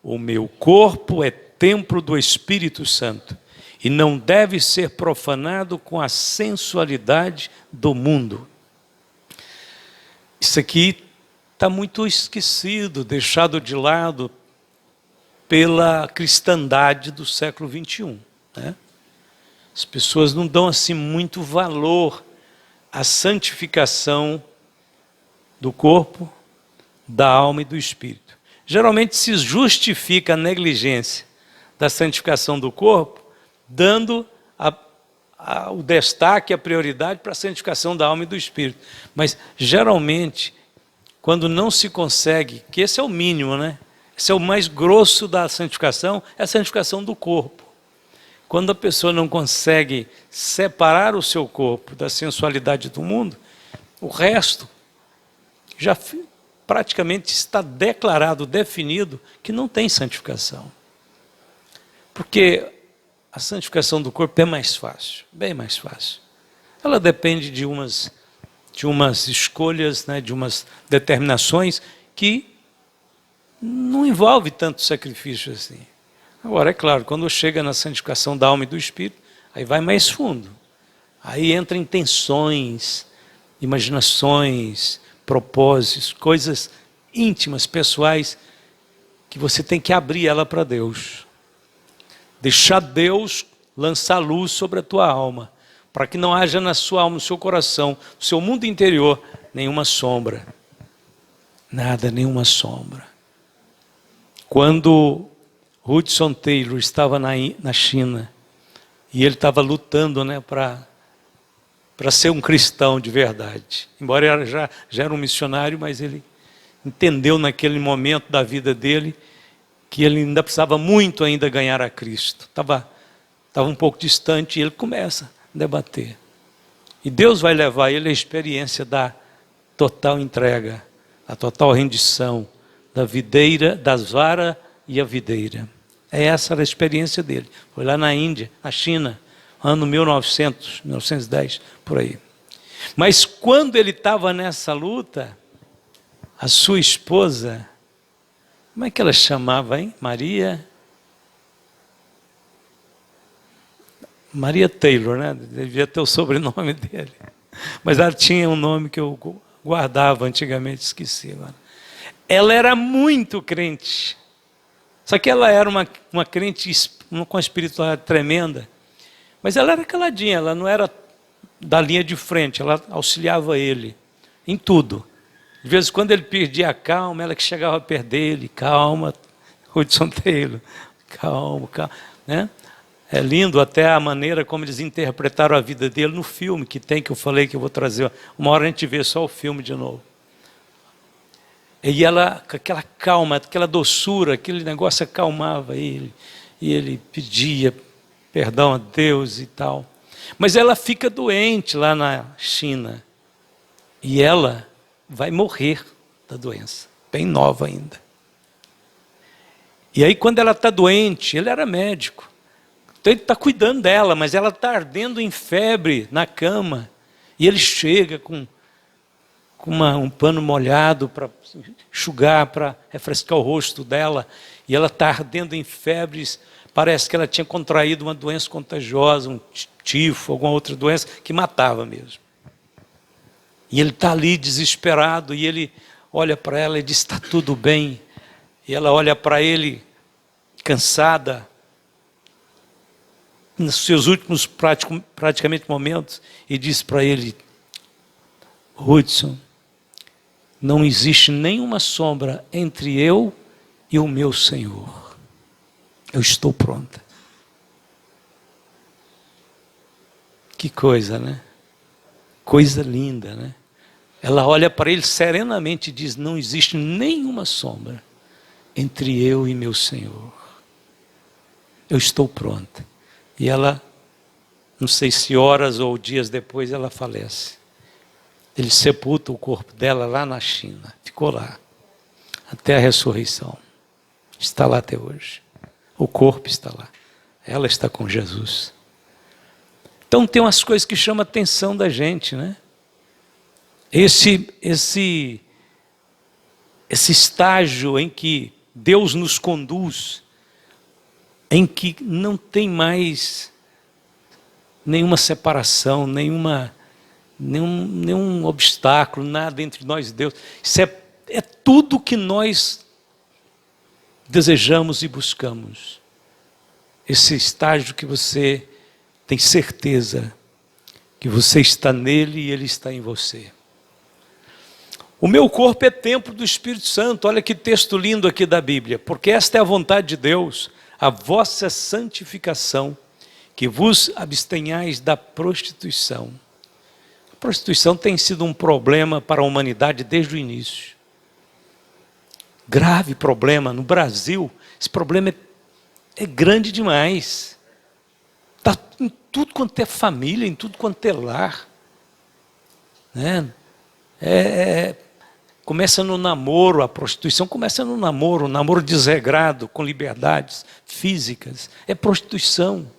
o meu corpo é templo do Espírito Santo e não deve ser profanado com a sensualidade do mundo. Isso aqui está muito esquecido, deixado de lado pela cristandade do século XXI, né? As pessoas não dão assim muito valor à santificação do corpo, da alma e do espírito. Geralmente se justifica a negligência da santificação do corpo, dando o destaque, a prioridade para a santificação da alma e do espírito. Mas geralmente, quando não se consegue, que esse é o mínimo, né? Esse é o mais grosso da santificação, é a santificação do corpo. Quando a pessoa não consegue separar o seu corpo da sensualidade do mundo, o resto já praticamente está declarado, definido, que não tem santificação. Porque a santificação do corpo é mais fácil, bem mais fácil. Ela depende de umas escolhas, né, de umas determinações que não envolve tanto sacrifício assim. Agora, é claro, quando chega na santificação da alma e do espírito, aí vai mais fundo. Aí entra intenções, imaginações, propósitos, coisas íntimas, pessoais, que você tem que abrir ela para Deus. Deixar Deus lançar luz sobre a tua alma, para que não haja na sua alma, no seu coração, no seu mundo interior, nenhuma sombra. Nada, nenhuma sombra. Quando Hudson Taylor estava na China, e ele estava lutando, né, para ser um cristão de verdade. Embora ele já era um missionário, mas ele entendeu naquele momento da vida dele que ele ainda precisava muito ainda ganhar a Cristo. Estava um pouco distante e ele começa a debater. E Deus vai levar ele à experiência da total entrega, a total rendição, da videira, das varas e a videira. Essa era a experiência dele. Foi lá na Índia, na China, ano 1910, por aí. Mas quando ele estava nessa luta, a sua esposa, como é que ela chamava, hein? Maria Taylor, né? Devia ter o sobrenome dele. Mas ela tinha um nome que eu guardava antigamente, esqueci agora. Ela era muito crente. Só que ela era uma crente com uma espiritualidade tremenda. Mas ela era caladinha, ela não era da linha de frente, ela auxiliava ele em tudo. De vez em quando ele perdia a calma, ela que chegava perto dele, calma, Hudson Taylor, calma, né? É lindo até a maneira como eles interpretaram a vida dele no filme que eu falei que eu vou trazer. Uma hora a gente vê só o filme de novo. E ela, com aquela calma, aquela doçura, aquele negócio acalmava ele. E ele pedia perdão a Deus e tal. Mas ela fica doente lá na China. E ela vai morrer da doença, bem nova ainda. E aí quando ela está doente, ele era médico. Então ele está cuidando dela, mas ela está ardendo em febre na cama. E ele chega com um pano molhado para enxugar, para refrescar o rosto dela. E ela está ardendo em febres. Parece que ela tinha contraído uma doença contagiosa, um tifo, alguma outra doença que matava mesmo. E ele está ali desesperado e ele olha para ela e diz, está tudo bem. E ela olha para ele cansada, nos seus últimos praticamente momentos, e diz para ele, Hudson, não existe nenhuma sombra entre eu e o meu Senhor. Eu estou pronta. Que coisa, né? Coisa linda, né? Ela olha para ele serenamente e diz, não existe nenhuma sombra entre eu e meu Senhor. Eu estou pronta. E ela, não sei se horas ou dias depois, ela falece. Ele sepulta o corpo dela lá na China. Ficou lá. Até a ressurreição. Está lá até hoje. O corpo está lá. Ela está com Jesus. Então tem umas coisas que chamam a atenção da gente, né? Esse estágio em que Deus nos conduz em que não tem mais nenhuma separação, nenhum obstáculo, nada entre nós e Deus. Isso é tudo que nós desejamos e buscamos. Esse estágio que você tem certeza que você está nele e ele está em você. O meu corpo é templo do Espírito Santo. Olha que texto lindo aqui da Bíblia. Porque esta é a vontade de Deus, a vossa santificação, que vos abstenhais da prostituição. A prostituição tem sido um problema para a humanidade desde o início. Grave problema. No Brasil, esse problema é grande demais. Está em tudo quanto é família, em tudo quanto é lar. Né? Começa no namoro, a prostituição começa no namoro, namoro desregrado, com liberdades físicas. É prostituição.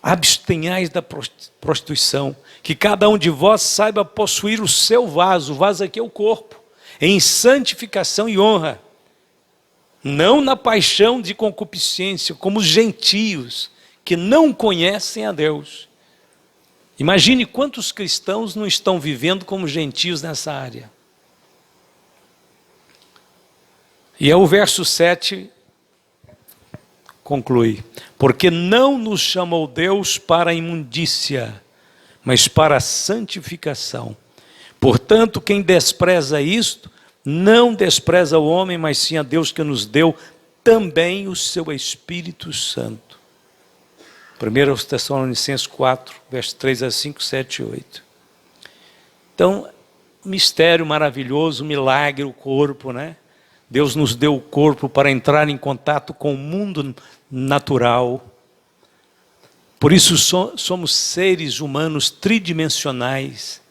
Abstenhais da prostituição, que cada um de vós saiba possuir o seu vaso. O vaso aqui é o corpo, em santificação e honra, não na paixão de concupiscência, como os gentios, que não conhecem a Deus. Imagine quantos cristãos não estão vivendo como gentios nessa área. E é o verso 7 conclui: porque não nos chamou Deus para a imundícia, mas para a santificação. Portanto, quem despreza isto, não despreza o homem, mas sim a Deus, que nos deu também o seu Espírito Santo. 1 Tessalonicenses 4, versos 3 a 5, 7 e 8. Então, mistério maravilhoso, milagre, o corpo, né? Deus nos deu o corpo para entrar em contato com o mundo natural. Por isso somos seres humanos tridimensionais.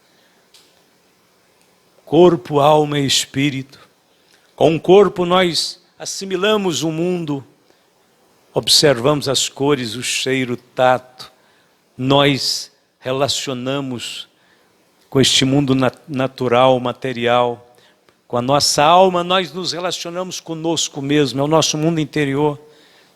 Corpo, alma e espírito. Com o corpo nós assimilamos o mundo, observamos as cores, o cheiro, o tato. Nós relacionamos com este mundo natural, material. Com a nossa alma nós nos relacionamos conosco mesmo, é o nosso mundo interior.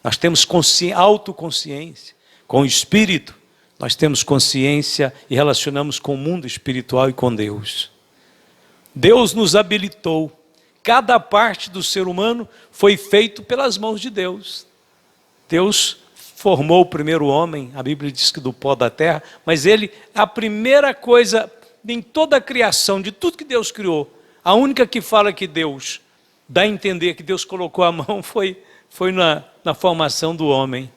Nós temos autoconsciência. Com o espírito nós temos consciência e relacionamos com o mundo espiritual e com Deus. Deus nos habilitou. Cada parte do ser humano foi feito pelas mãos de Deus. Deus formou o primeiro homem, a Bíblia diz que do pó da terra, mas a primeira coisa em toda a criação, de tudo que Deus criou, a única que fala que Deus dá a entender que Deus colocou a mão foi na formação do homem,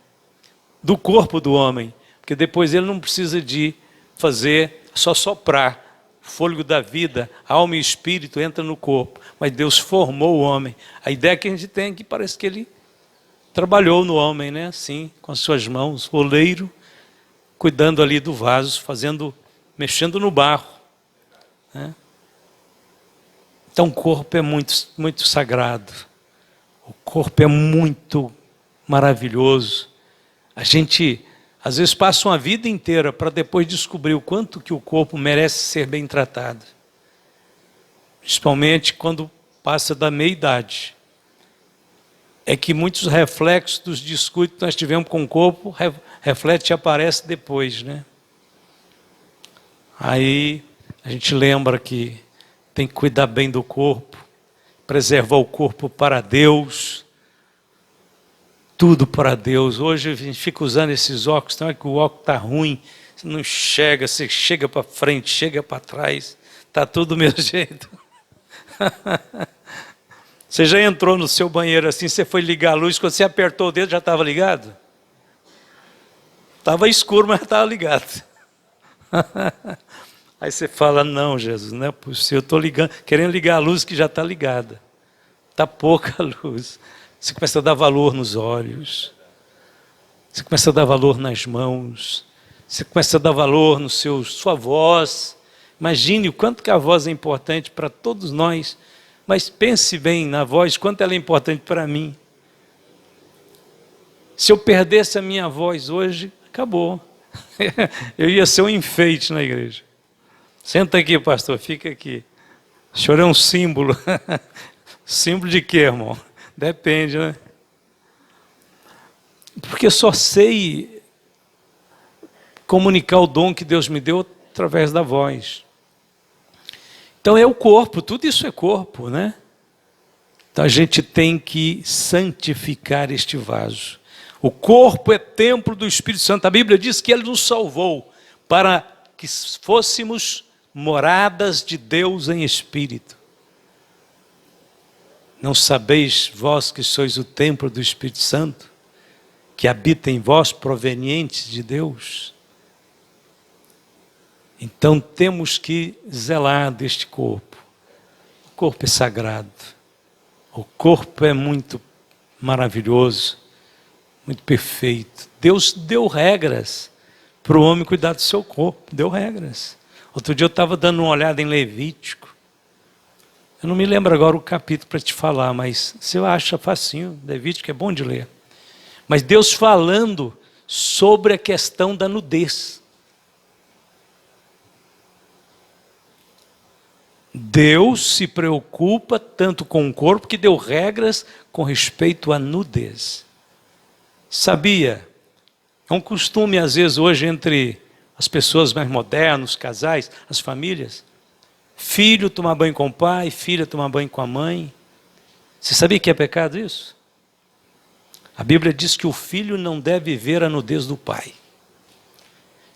do corpo do homem, porque depois ele não precisa de fazer, só soprar. O fôlego da vida, alma e espírito entra no corpo, mas Deus formou o homem. A ideia que a gente tem é que parece que ele trabalhou no homem, né? Assim, com as suas mãos, oleiro, cuidando ali do vaso, mexendo no barro, né? Então o corpo é muito, muito sagrado. O corpo é muito maravilhoso. A gente às vezes passa uma vida inteira para depois descobrir o quanto que o corpo merece ser bem tratado. Principalmente quando passa da meia-idade. É que muitos reflexos dos descuidos que nós tivemos com o corpo, reflete e aparece depois, né? Aí a gente lembra que tem que cuidar bem do corpo, preservar o corpo para Deus, tudo para Deus. Hoje a gente fica usando esses óculos, não é que o óculos está ruim, você não enxerga, você chega para frente, chega para trás, está tudo do mesmo jeito. Você já entrou no seu banheiro assim, você foi ligar a luz, quando você apertou o dedo já estava ligado? Estava escuro, mas estava ligado. Aí você fala, não, Jesus, não é possível, eu estou querendo ligar a luz que já está ligada. Está pouca luz. Você começa a dar valor nos olhos. Você começa a dar valor nas mãos. Você começa a dar valor no sua voz. Imagine o quanto que a voz é importante para todos nós. Mas pense bem na voz, quanto ela é importante para mim. Se eu perdesse a minha voz hoje, acabou. Eu ia ser um enfeite na igreja. Senta aqui, pastor, fica aqui. O senhor é um símbolo. Símbolo de quê, irmão? Depende, né? Porque eu só sei comunicar o dom que Deus me deu através da voz. Então é o corpo, tudo isso é corpo, né? Então a gente tem que santificar este vaso. O corpo é templo do Espírito Santo. A Bíblia diz que Ele nos salvou para que fôssemos moradas de Deus em Espírito. Não sabeis vós que sois o templo do Espírito Santo, que habita em vós, provenientes de Deus? Então temos que zelar deste corpo. O corpo é sagrado. O corpo é muito maravilhoso, muito perfeito. Deus deu regras para o homem cuidar do seu corpo. Deu regras. Outro dia eu estava dando uma olhada em Levítico. Eu não me lembro agora o capítulo para te falar, mas você acha facinho. Levítico é bom de ler. Mas Deus falando sobre a questão da nudez. Deus se preocupa tanto com o corpo que deu regras com respeito à nudez. Sabia? É um costume às vezes hoje entre as pessoas mais modernas, os casais, as famílias. Filho tomar banho com o pai, filha tomar banho com a mãe. Você sabia que é pecado isso? A Bíblia diz que o filho não deve ver a nudez do pai.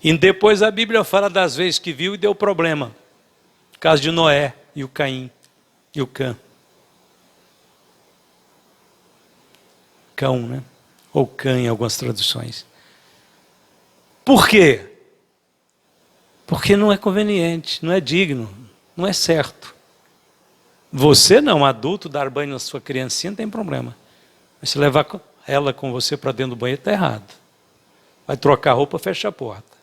E depois a Bíblia fala das vezes que viu e deu problema. O caso de Noé e o Caim e o Cã. Cão, né? Ou Cã em algumas traduções. Por quê? Porque não é conveniente, não é digno, não é certo. Você não, adulto, dar banho na sua criancinha não tem problema. Mas se levar ela com você para dentro do banheiro está errado. Vai trocar a roupa, fecha a porta.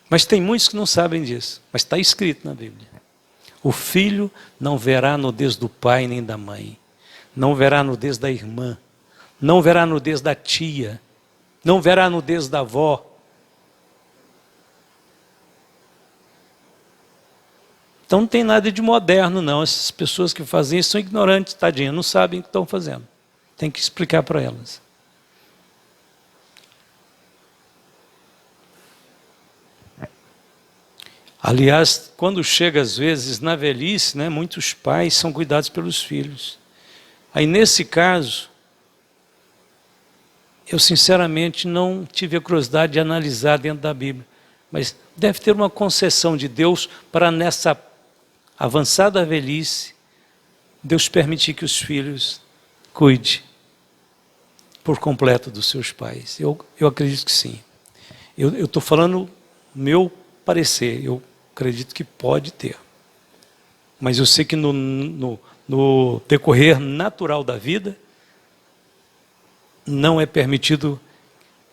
Mas tem muitos que não sabem disso. Mas está escrito na Bíblia. O filho não verá a nudez do pai nem da mãe. Não verá a nudez da irmã. Não verá a nudez da tia. Não verá a nudez da avó. Então não tem nada de moderno, não. Essas pessoas que fazem isso são ignorantes, tadinha, não sabem o que estão fazendo. Tem que explicar para elas. Aliás, quando chega às vezes na velhice, né, muitos pais são cuidados pelos filhos. Aí nesse caso, eu sinceramente não tive a curiosidade de analisar dentro da Bíblia. Mas deve ter uma concessão de Deus para nessa avançada velhice, Deus permitir que os filhos cuidem por completo dos seus pais. Eu acredito que sim. Eu estou falando meu parecer, eu acredito que pode ter. Mas eu sei que no decorrer natural da vida, não é permitido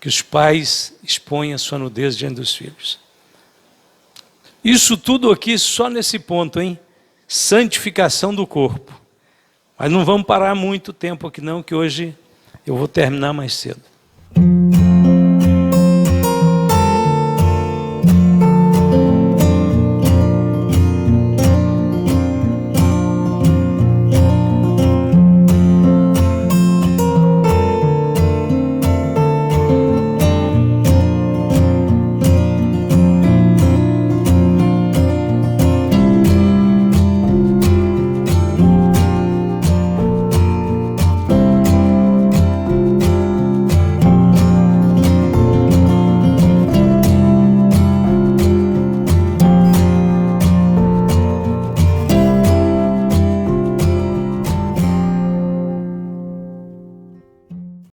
que os pais exponham a sua nudez diante dos filhos. Isso tudo aqui só nesse ponto, hein? Santificação do corpo. Mas não vamos parar muito tempo aqui não, que hoje eu vou terminar mais cedo.